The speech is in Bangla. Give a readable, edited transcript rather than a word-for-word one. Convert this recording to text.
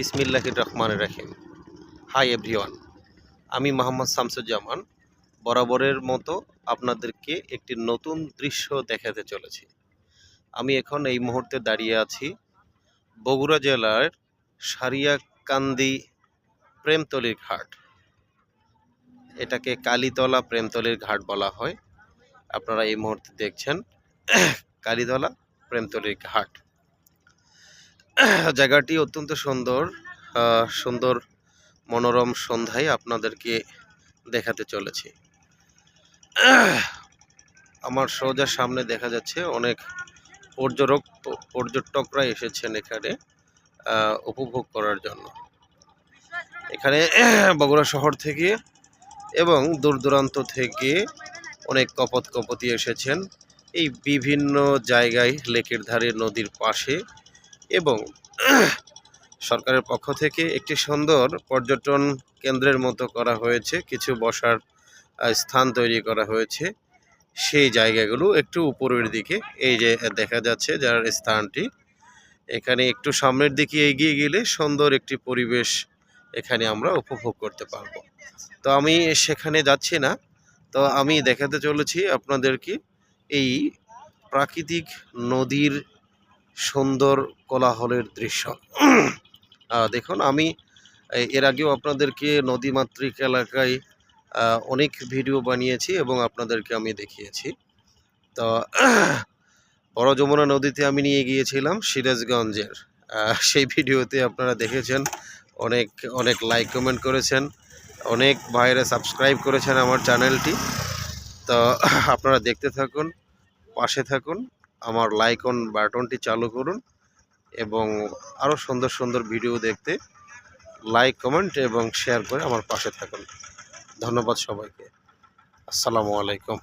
বিসমিল্লাহির রহমানির রহিম। হাই এভরিওয়ান, আমি মোহাম্মদ শামসুজ্জামান বরাবরের মতো আপনাদেরকে একটি নতুন দৃশ্য দেখাতে চলেছি। আমি এখন এই মুহূর্তে দাঁড়িয়ে আছি বগুড়া জেলার সারিয়াকান্দি প্রেমতলীর ঘাট। এটাকে কালীতলা প্রেমতলীর ঘাট বলা হয়। আপনারা এই মুহূর্তে দেখছেন কালীতলা প্রেমতলীর ঘাট। জায়গাটি অত্যন্ত সুন্দর, সুন্দর মনোরম সন্ধ্যায় আপনাদেরকে দেখাতে চলেছি। আমার সোজা সামনে দেখা যাচ্ছে অনেক পর্যটকরা এসেছেন এখানে উপভোগ করার জন্য। এখানে বগুড়া শহর থেকে এবং দূর দূরান্ত থেকে অনেক কপতি এসেছেন এই বিভিন্ন জায়গায়, লেকের ধারে, নদীর পাশে, এবং সরকারের পক্ষ থেকে একটি সুন্দর পর্যটন কেন্দ্রের মতো করা হয়েছে। কিছু বসার স্থান তৈরি করা হয়েছে। সেই জায়গাগুলো একটু উপরের দিকে, এই যে দেখা যাচ্ছে যার স্থানটি, এখানে একটু সামনের দিকে এগিয়ে গেলে সুন্দর একটি পরিবেশ এখানে আমরা উপভোগ করতে পারবো। তো আমি সেখানে যাচ্ছি না, তো আমি দেখাতে চলেছি আপনাদেরকে এই প্রাকৃতিক নদীর সুন্দর কোলাহলের দৃশ্য। দেখুন, আমি এর আগেও আপনাদেরকে নদীমাতৃক এলাকায় অনেক ভিডিও বানিয়েছি এবং আপনাদেরকে আমি দেখিয়েছি। তো বড় যমুনা নদীতে আমি নিয়ে গিয়েছিলাম সিরাজগঞ্জের, সেই ভিডিওতে আপনারা দেখেছেন, অনেক অনেক লাইক কমেন্ট করেছেন, অনেক ভাইরা সাবস্ক্রাইব করেছেন আমার চ্যানেলটি। তো আপনারা দেখতে থাকুন, পাশে থাকুন, আমার লাইক অন বাটনটি চালু করুন এবং আরও সুন্দর সুন্দর ভিডিও দেখতে লাইক, কমেন্ট এবং শেয়ার করে আমার পাশে থাকুন। ধন্যবাদ সবাইকে। আসসালামু আলাইকুম।